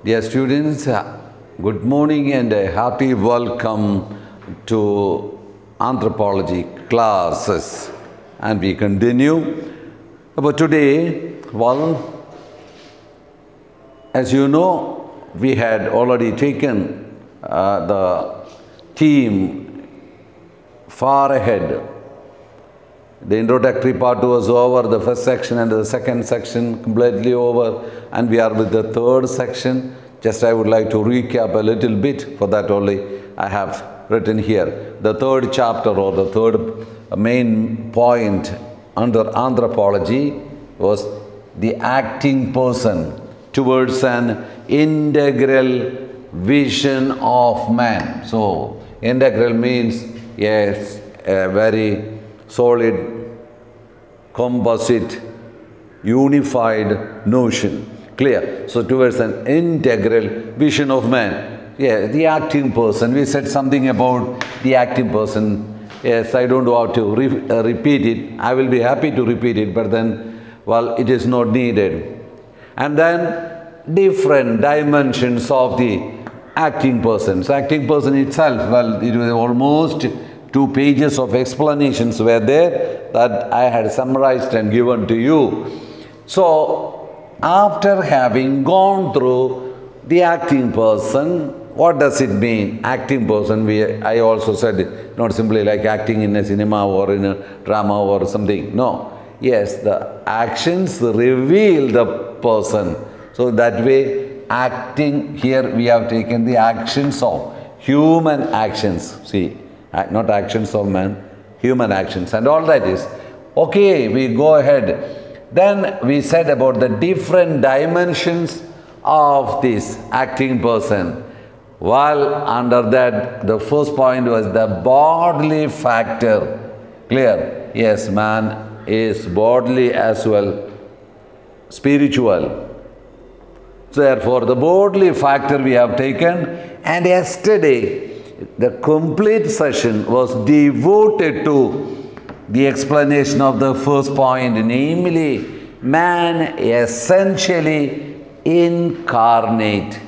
Dear students, good morning and a hearty welcome to Anthropology classes. And we continue. But today, well, as you know, we had already taken the theme far ahead. The introductory part was over, the first section and the second section completely over, and we are with the third section. Just I would like to recap a little bit. For that only I have written here. The third chapter or the third main point under anthropology was the acting person towards an integral vision of man. So, integral means, yes, a very solid, composite, unified notion. Clear? So, towards an integral vision of man. Yeah, the acting person. We said something about the acting person. Yes, I don't know how to repeat it. I will be happy to repeat it, but then, well, it is not needed. And then, different dimensions of the acting person. So, acting person itself, well, it was almost 2 pages of explanations were there that I had summarized and given to you. So, after having gone through the acting person, what does it mean? Acting person, I also said, not simply like acting in a cinema or in a drama or something. No. Yes, the actions reveal the person. So, that way, acting, here we have taken the actions of human actions. See, not actions of man, human actions, and all that is. Okay, we go ahead. Then we said about the different dimensions of this acting person. While under that, the first point was the bodily factor. Clear? Yes, man is bodily as well spiritual. So therefore, the bodily factor we have taken, and yesterday, the complete session was devoted to the explanation of the first point, namely, man essentially incarnate,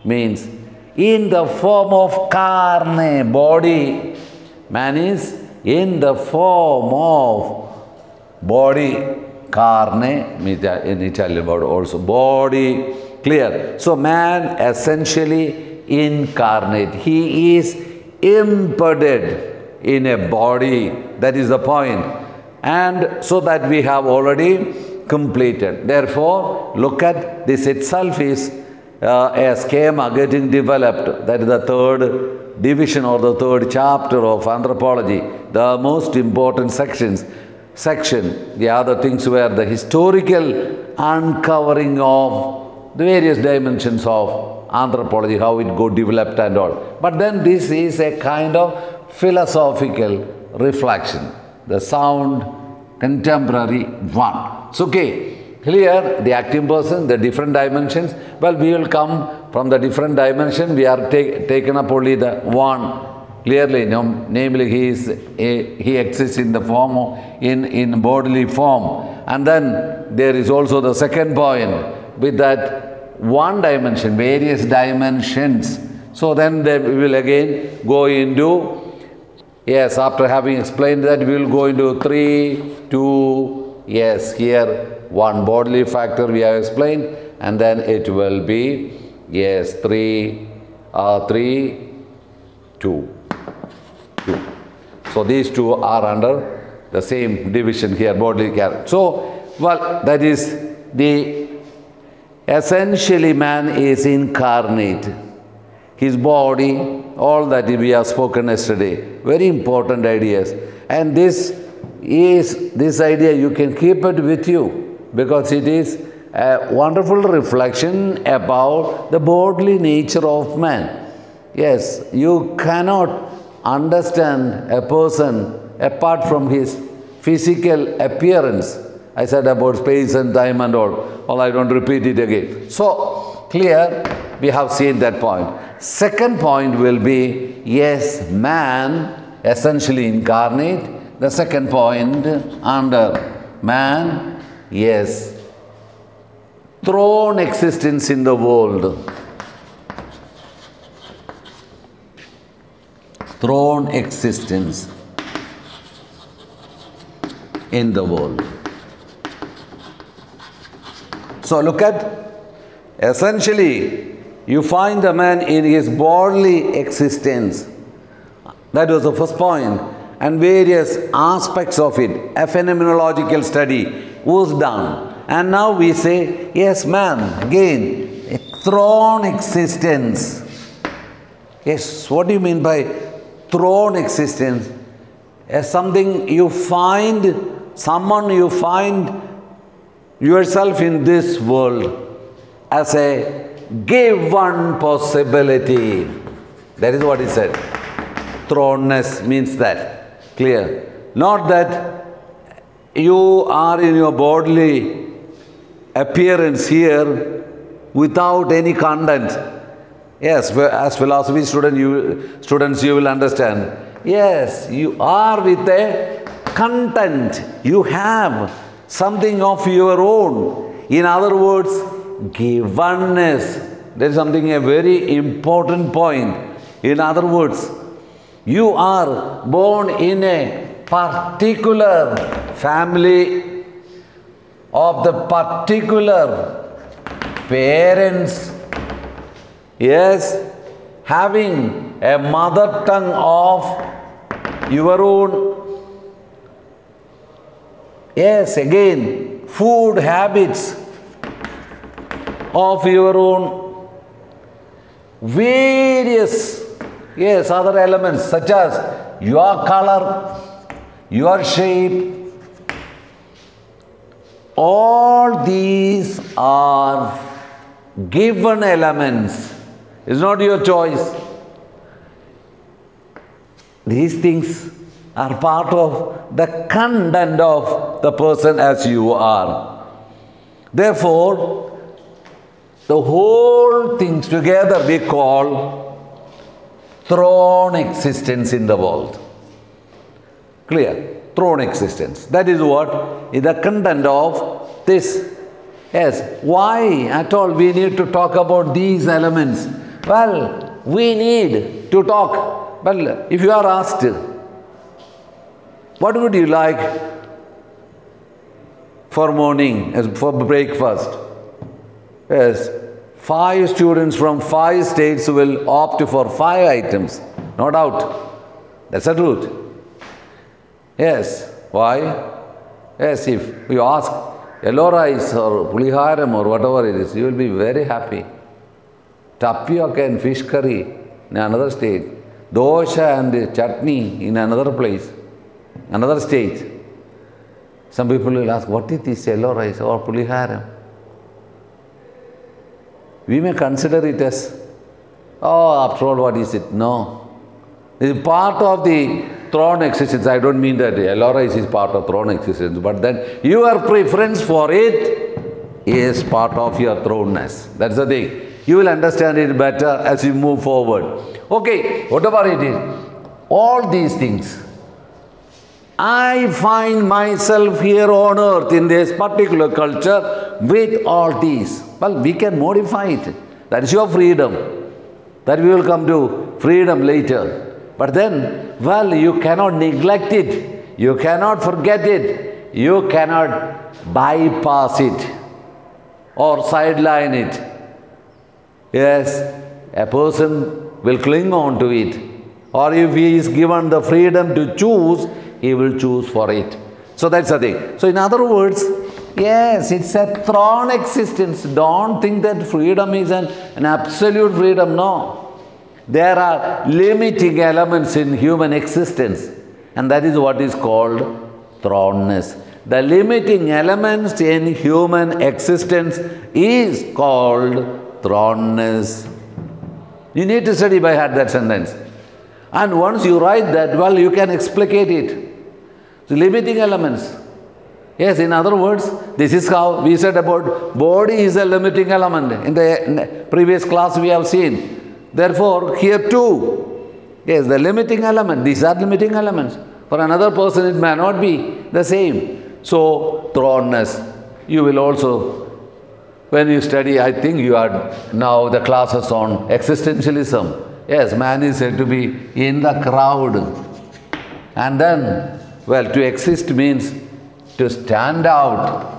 means in the form of carne, body. Man is in the form of body, carne, in Italian word also, body, clear. So, man essentially incarnate. He is embedded in a body. That is the point. And so that we have already completed. Therefore, look at this itself is a schema getting developed. That is the third division or the third chapter of anthropology. The most important section. The other things were the historical uncovering of the various dimensions of anthropology, how it got developed and all. But then this is a kind of philosophical reflection, the sound contemporary one. So, okay, here the acting person, the different dimensions. Well, we will come from the different dimension. We are taken up only the one. Clearly, namely he exists in the form of, in bodily form. And then there is also the second point with that one dimension, various dimensions. So then we will again go into, yes, after having explained that, we will go into 3, 2, yes, here one bodily factor we have explained, and then it will be, yes, 3, 2. So these two are under the same division here, bodily character. So, well, that is the essentially man is incarnate. His body, all that we have spoken yesterday, very important ideas. And this idea, you can keep it with you because it is a wonderful reflection about the bodily nature of man. Yes, you cannot understand a person apart from his physical appearance. I said about space and time and all I don't repeat it again. So, clear, we have seen that point. Second point will be, yes, man essentially incarnate. The second point under man, yes, throne existence in the world. throne existence in the world. So look at, essentially, you find the man in his bodily existence. That was the first point. And various aspects of it, a phenomenological study was done. And now we say, yes, man, again, a throne existence. Yes, what do you mean by throne existence? As something you find, someone you find yourself in this world as a given possibility. That is what he said. Throneness means that. Clear? Not that you are in your bodily appearance here without any content. Yes, as philosophy students, you will understand. Yes, you are with a content. You have something of your own. In other words, givenness. There is something, a very important point. In other words, you are born in a particular family of the particular parents. Yes, having a mother tongue of your own. Yes, again, food habits of your own. Various, yes, other elements such as your color, your shape. All these are given elements. It's not your choice. These things are part of the content of the person as you are. Therefore, the whole things together we call throne existence in the world. Clear? Throne existence. That is what is the content of this. Yes. Why at all we need to talk about these elements? Well, we need to talk. Well, if you are asked, what would you like for morning, as for breakfast? Yes. 5 students from 5 states will opt for 5 items. No doubt. That's the truth. Yes. Why? Yes, if you ask yellow rice or puliharam or whatever it is, you will be very happy. Tapioca and fish curry in another state. Dosha and chutney in another place, another state. Some people will ask, what is this yellow rice or puliharam? We may consider it as, oh, after all, what is it? No. It is part of the throne existence. I don't mean that yellow rice is part of throne existence, but then your preference for it is part of your throneness. That's the thing. You will understand it better as you move forward. Okay, whatever it is, all these things, I find myself here on earth in this particular culture with all these. Well, we can modify it. That is your freedom. That we will come to freedom later. But then, well, you cannot neglect it. You cannot forget it. You cannot bypass it or sideline it. Yes, a person will cling on to it. Or if he is given the freedom to choose, he will choose for it. So that's the thing. So in other words, yes, it's a throne existence. Don't think that freedom is an absolute freedom. No. There are limiting elements in human existence. And that is what is called throneness. The limiting elements in human existence is called throneness. You need to study by heart that sentence. And once you write that, well, you can explicate it. So limiting elements. Yes, in other words, this is how we said about body is a limiting element. In the previous class we have seen. Therefore, here too, yes, the limiting element, these are limiting elements. For another person it may not be the same. So, throneness, you will also, when you study, I think you are now the classes on existentialism. Yes, man is said to be in the crowd. And then, well, to exist means to stand out.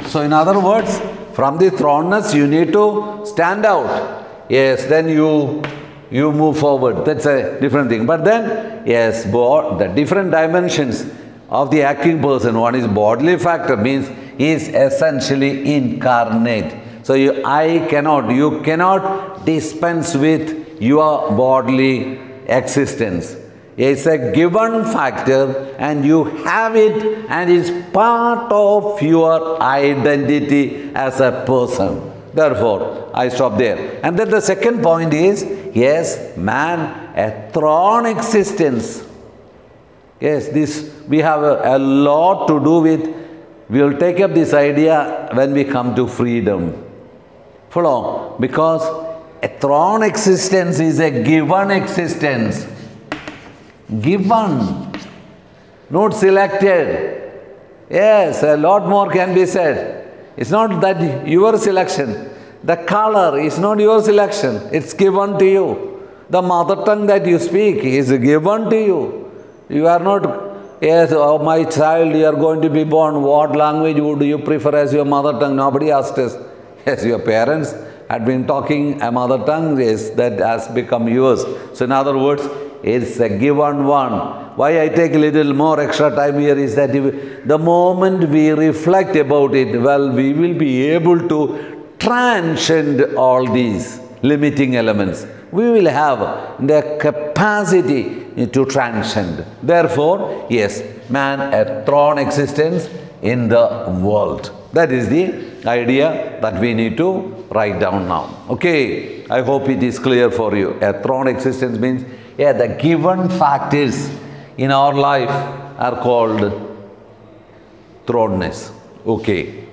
So in other words, from the throneness you need to stand out. Yes, then you move forward. That's a different thing. But then, yes, the different dimensions of the acting person. One is bodily factor, means he is essentially incarnate. So you cannot dispense with your bodily existence. It's a given factor and you have it and it's part of your identity as a person. Therefore, I stop there. And then the second point is, yes, man, a throne existence. Yes, this we have a lot to do with. We will take up this idea when we come to freedom. Follow? Because a throne existence is a given existence. Given, not selected. Yes, a lot more can be said. It's not that your selection. The color is not your selection. It's given to you. The mother tongue that you speak is given to you. You are not, yes, oh my child, you are going to be born. What language would you prefer as your mother tongue? Nobody asked us. Yes, your parents had been talking a mother tongue, yes, that has become yours. So in other words, it's a given one. Why I take a little more extra time here is that the moment we reflect about it, well, we will be able to transcend all these limiting elements. We will have the capacity to transcend. Therefore, yes, man, a throne existence in the world. That is the idea that we need to write down now. Okay, I hope it is clear for you. A throne existence means, yeah, the given factors in our life are called throneness. Okay.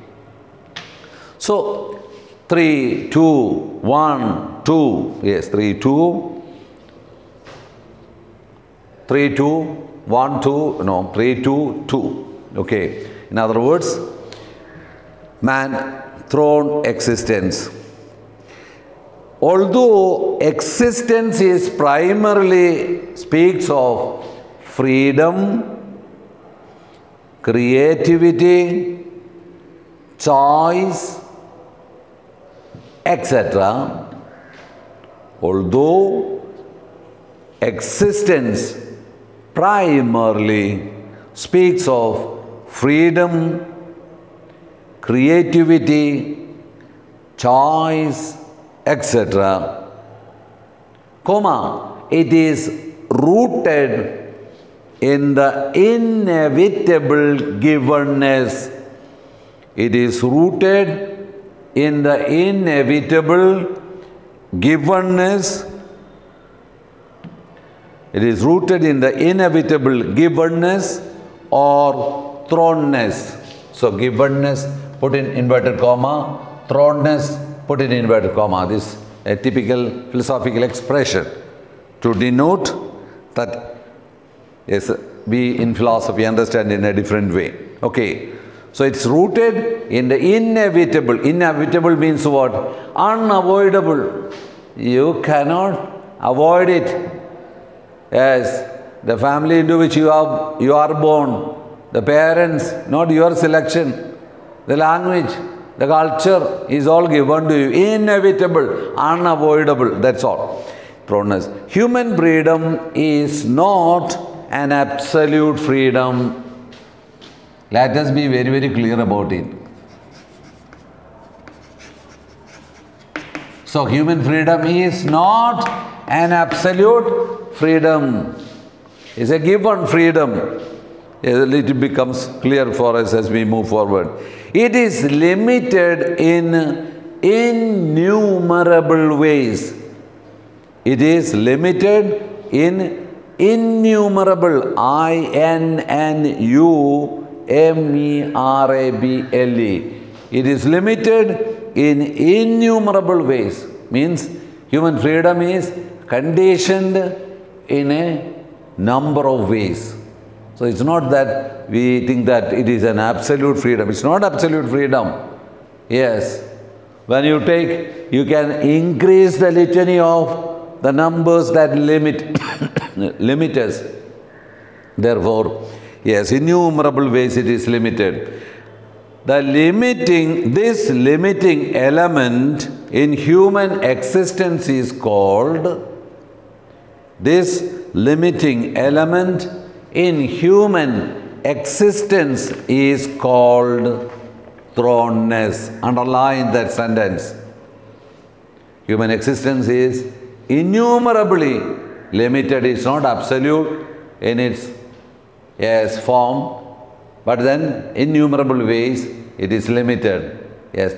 So, 3, 2, 1, 2. Yes, 3, 2. 3, 2, 1, 2. No, 3, 2, 2. Okay. In other words, man, throne existence. Although existence is primarily speaks of freedom, creativity, choice, etc. Although existence primarily speaks of freedom, creativity, choice, etc., it is rooted in the inevitable givenness. It is rooted in the inevitable givenness. It is rooted in the inevitable givenness or throneness. So, givenness, put in inverted comma, throneness, put in inverted comma. This is a typical philosophical expression to denote that, yes, we in philosophy understand in a different way. Okay. So it's rooted in the inevitable. Inevitable means what? Unavoidable. You cannot avoid it. Yes, the family into which you are born, the parents, not your selection, the language, the culture is all given to you. Inevitable, unavoidable, that's all. Throneness. Human freedom is not an absolute freedom. Let us be very, very clear about it. So, human freedom is not an absolute freedom. It's a given freedom. It becomes clear for us as we move forward. It is limited in innumerable ways. It is limited in innumerable, INNUMERABLE. It is limited in innumerable ways. Means human freedom is conditioned in a number of ways. So it's not that we think that it is an absolute freedom. It's not absolute freedom. Yes. When you take, you can increase the litany of the numbers that limit us. Therefore, yes, innumerable ways it is limited. This limiting element in human existence is called, thrownness. Underline that sentence. Human existence is innumerably limited. It's not absolute in its form, but then innumerable ways it is limited. Yes,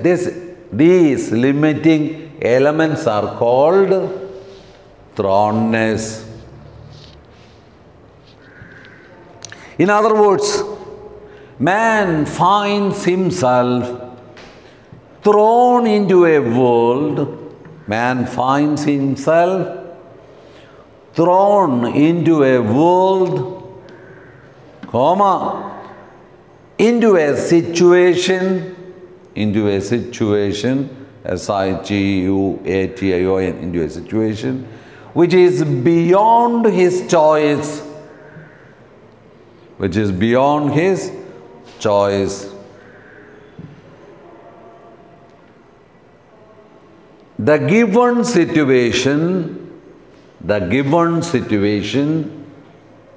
these limiting elements are called thrownness. In other words, man finds himself thrown into a world. Man finds himself thrown into a world, into a situation, situation, into a situation which is beyond his choice. The given situation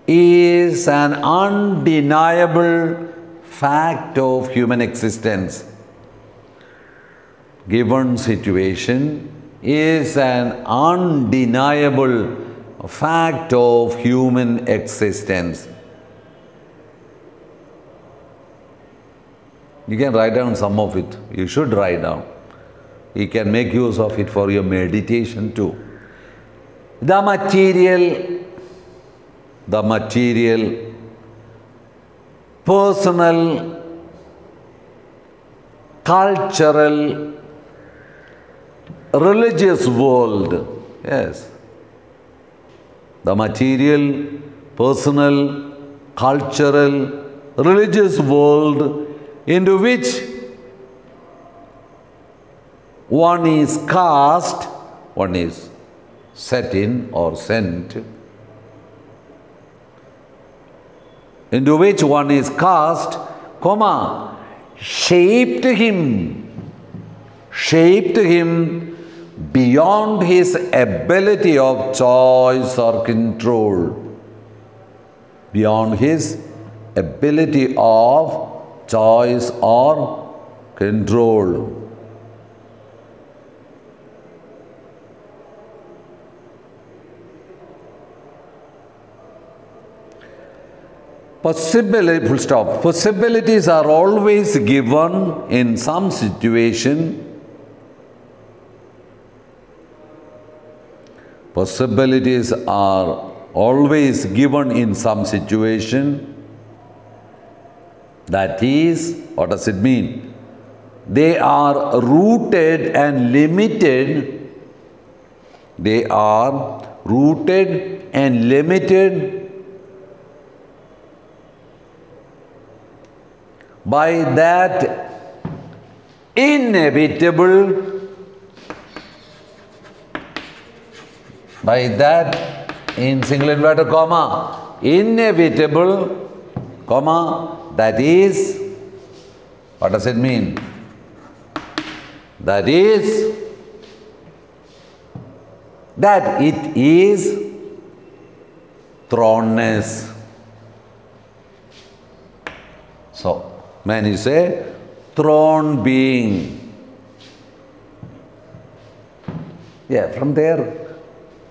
is an undeniable fact of human existence. Given situation is an undeniable fact of human existence. You can write down some of it. You should write down. You can make use of it for your meditation too. The material, personal, cultural, religious world. Yes. The material, personal, cultural, religious world into which one is cast, one is set in or sent, into which one is cast, shaped him beyond his ability of choice or control. Beyond his ability of choice or control. Possibilities are always given in some situation. Possibilities are always given in some situation. That is, what does it mean? They are rooted and limited. They are rooted and limited by that inevitable, in single inverted comma, inevitable, that is, what does it mean? That is, that it is thrownness. So, man is a thrown being. Yeah, from there,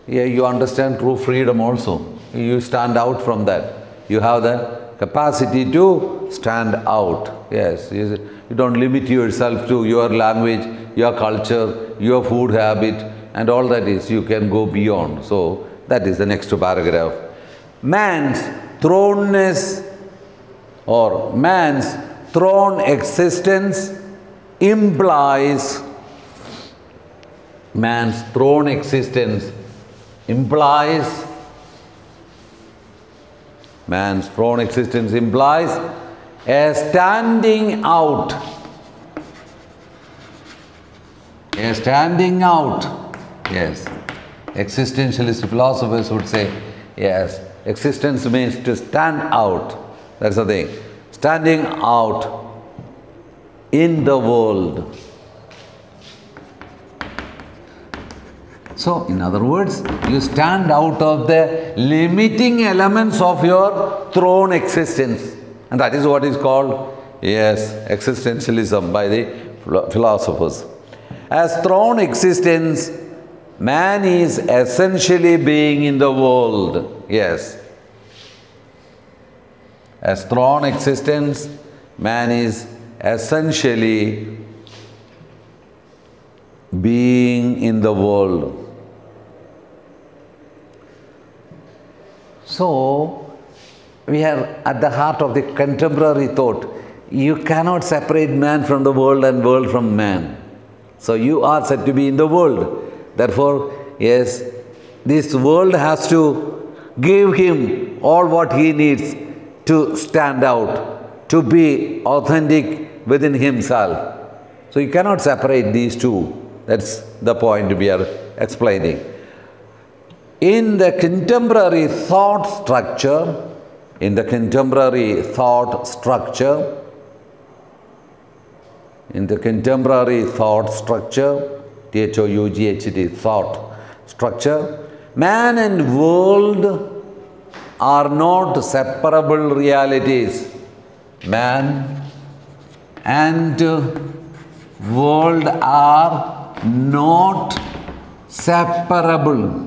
you understand true freedom also. You stand out from that. You have the capacity to stand out. Yes, you don't limit yourself to your language, your culture, your food habit, and all that is. You can go beyond. So, that is the next paragraph. Man's thrownness or man's thrown existence implies, man's thrown existence implies a standing out Yes, standing out. Yes. Existentialist philosophers would say, yes, existence means to stand out. That's the thing. Standing out in the world. So, in other words, you stand out of the limiting elements of your thrown existence. And that is what is called, yes, existentialism by the philosophers. As thrown existence, man is essentially being in the world. Yes. As thrown existence, man is essentially being in the world. So, we are at the heart of the contemporary thought. You cannot separate man from the world and world from man. So, you are said to be in the world. Therefore, yes, this world has to give him all what he needs to stand out, to be authentic within himself. So, you cannot separate these two. That's the point we are explaining. In the contemporary thought structure, T-H-O-U-G-H-T, thought structure, man and world are not separable realities. Man and world are not separable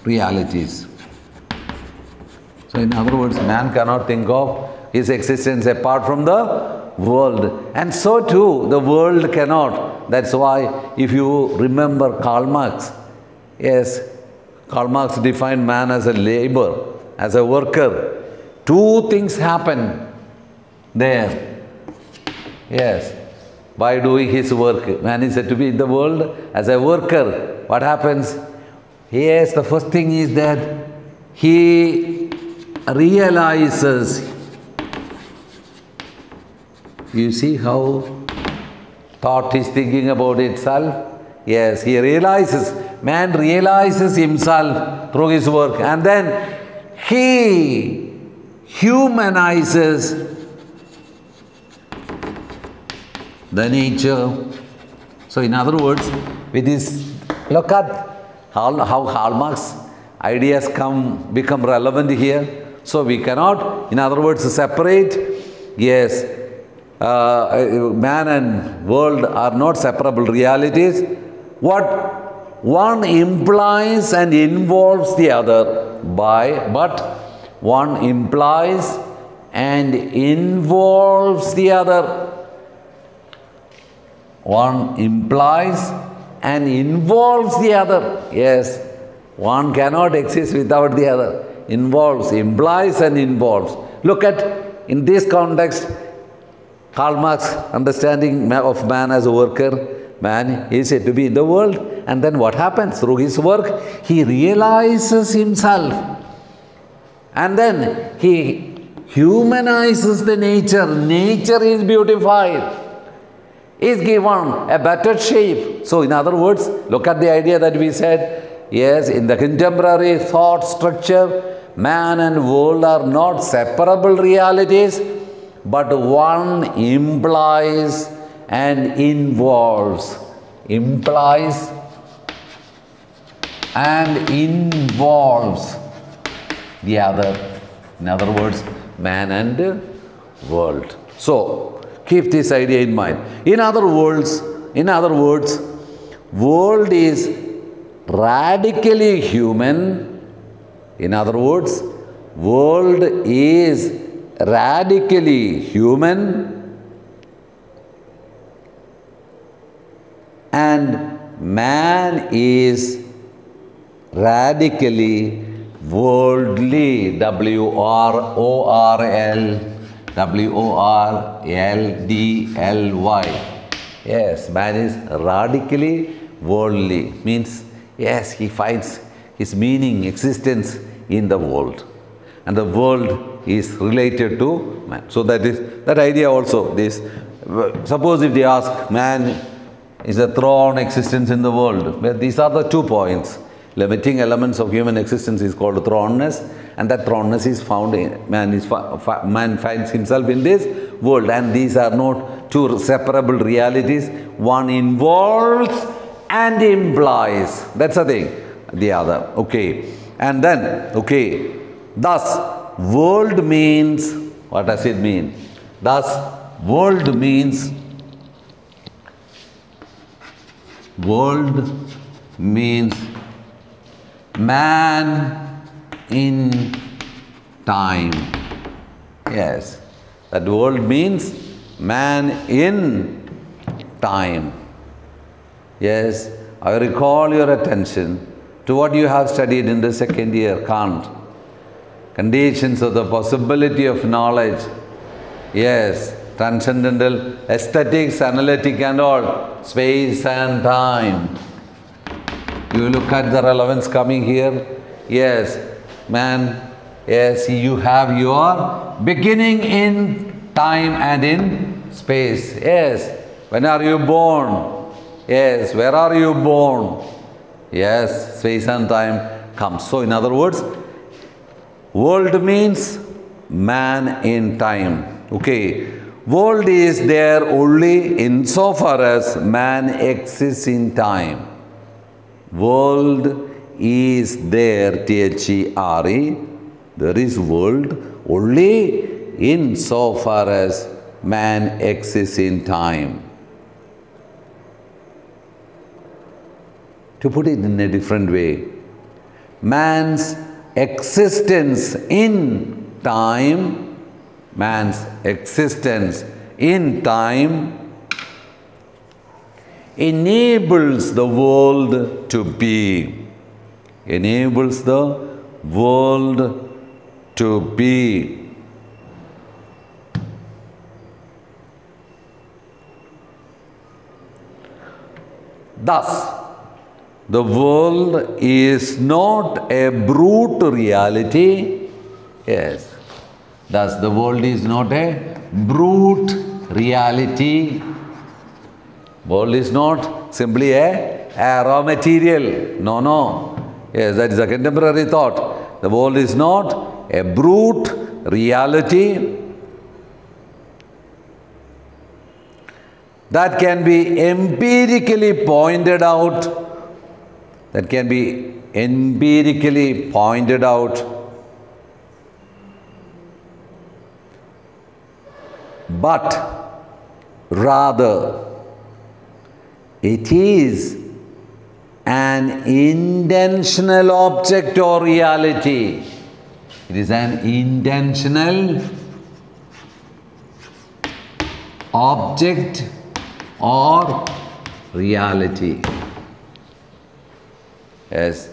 realities. So, in other words, man cannot think of his existence apart from the world. And so too, the world cannot. That's why, if you remember Karl Marx, yes, Karl Marx defined man as a laborer, as a worker. Two things happen there. Yes. By doing his work, man is said to be in the world as a worker. What happens? Yes, the first thing is that he realizes. You see how thought is thinking about itself? Yes, he realizes, man realizes himself through his work, and then he humanizes the nature. So, in other words, with this, look at how Karl Marx ideas become relevant here. So, we cannot, in other words, separate, yes, man and world are not separable realities. What one implies and involves the other but one implies and involves the other. One implies and involves the other. Yes, one cannot exist without the other. Involves, implies and involves. Look at, in this context, Karl Marx understanding of man as a worker, man is said to be in the world, and then what happens? Through his work, he realizes himself, and then he humanizes the nature. Nature is beautified, is given a better shape. So, in other words, look at the idea that we said, yes, in the contemporary thought structure, man and world are not separable realities, but one implies and involves. Implies and involves the other. In other words, man and world. So, keep this idea in mind. In other words, world is radically human. In other words, world is radically human and man is radically worldly. W-O-R-L-D-L-Y. Yes, man is radically worldly. Means, yes, he finds his meaning, existence in the world. And the world is related to man. So that idea also, this Suppose if they ask, man, is a throne existence in the world? Well, these are the 2 points. Limiting elements of human existence is called thrownness, and that thrownness is found in man finds himself in this world, and these are not 2 separable realities. One involves and implies. That's the thing. The other. Okay. And then, okay. Thus, world means, what does it mean? Thus, world means man in time. Yes, that world means man in time. Yes, I recall your attention to what you have studied in the 2nd year, Kant. Conditions of the possibility of knowledge. Yes, transcendental, aesthetics, analytic and all, space and time. You look at the relevance coming here. Yes, man, yes, you have your beginning in time and in space. Yes, when are you born? Yes, where are you born? Yes, space and time comes. So, in other words, world means man in time. Okay, world is there only insofar as man exists in time. World is there, T-H-E-R-E, there is world only insofar as man exists in time. To put it in a different way, man's existence in time, enables the world to be. Enables the world to be. Thus, the world is not a brute reality. Yes. Thus, the world is not a brute reality. World is not simply a raw material. No, no. Yes, that is a contemporary thought. The world is not a brute reality that can be empirically pointed out. That can be empirically pointed out. But rather, it is an intentional object or reality. It is an intentional object or reality. Yes,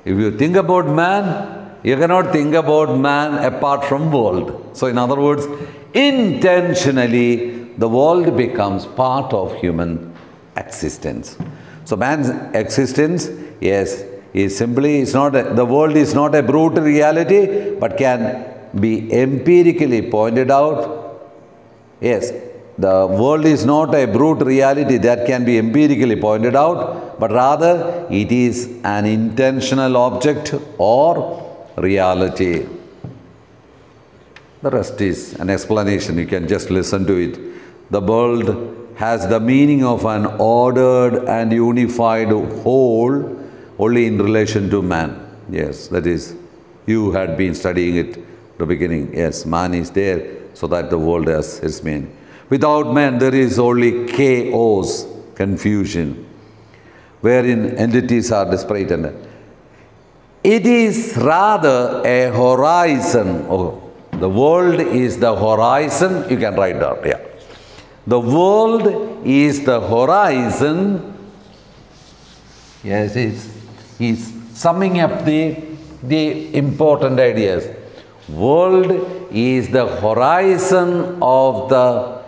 if you think about man, you cannot think about man apart from world. So in other words, intentionally, the world becomes part of human existence. So man's existence, yes, is simply, the world is not a brute reality, but can be empirically pointed out. Yes, the world is not a brute reality that can be empirically pointed out, but rather it is an intentional object or reality. The rest is an explanation, you can just listen to it. The world has the meaning of an ordered and unified whole only in relation to man. Yes, that is, you had been studying it at the beginning. Yes, man is there so that the world has its meaning. Without man, there is only chaos, confusion, wherein entities are disparate. It is rather a horizon. Oh, the world is the horizon. You can write down, yeah. The world is the horizon. Yes, he's summing up the important ideas. World is the horizon of the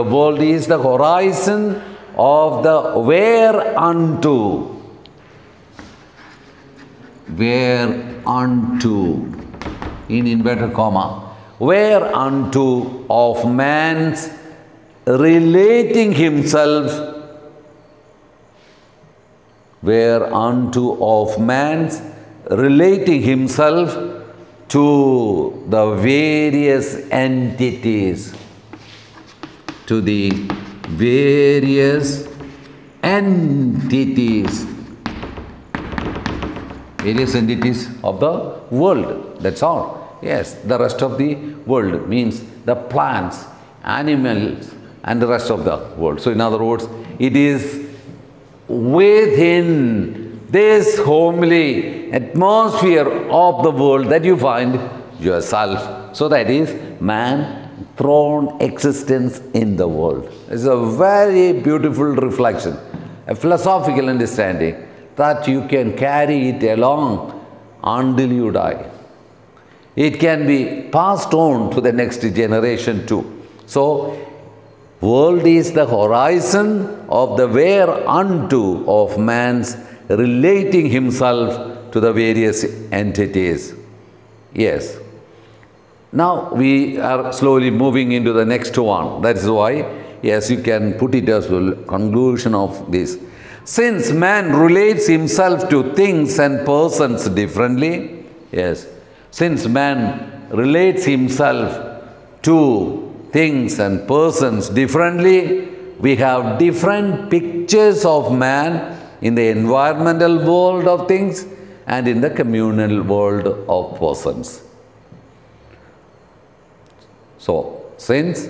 world is the horizon of the whereunto whereunto, in inverted comma, whereunto of man's relating himself, whereunto of man's relating himself to the various entities, to the various entities of the world. That's all. Yes, the rest of the world means the plants, animals, and the rest of the world. So in other words, it is within this homely atmosphere of the world that you find yourself. So that is man throne existence in the world. It's a very beautiful reflection, a philosophical understanding that you can carry it along until you die. It can be passed on to the next generation too. So, world is the horizon of the whereunto of man's relating himself to the various entities. Yes. Now, we are slowly moving into the next one. That is why, yes, you can put it as well, conclusion of this. Since man relates himself to things and persons differently, yes, since man relates himself to things and persons differently, we have different pictures of man in the environmental world of things and in the communal world of persons. So, since,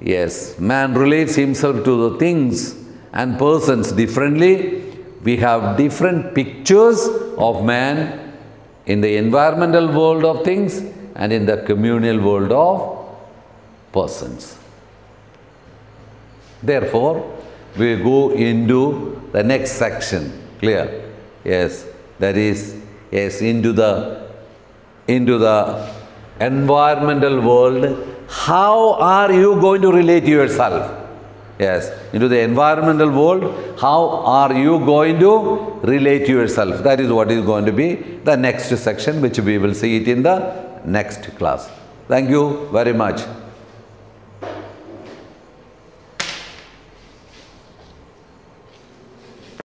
yes, man relates himself to the things and persons differently, we have different pictures of man in the environmental world of things and in the communal world of persons. Therefore, we go into the next section. Clear? Yes, that is, yes, into the environmental world. How are you going to relate yourself? Yes, into the environmental world, how are you going to relate yourself? That is what is going to be the next section, which we will see it in the next class. Thank you very much.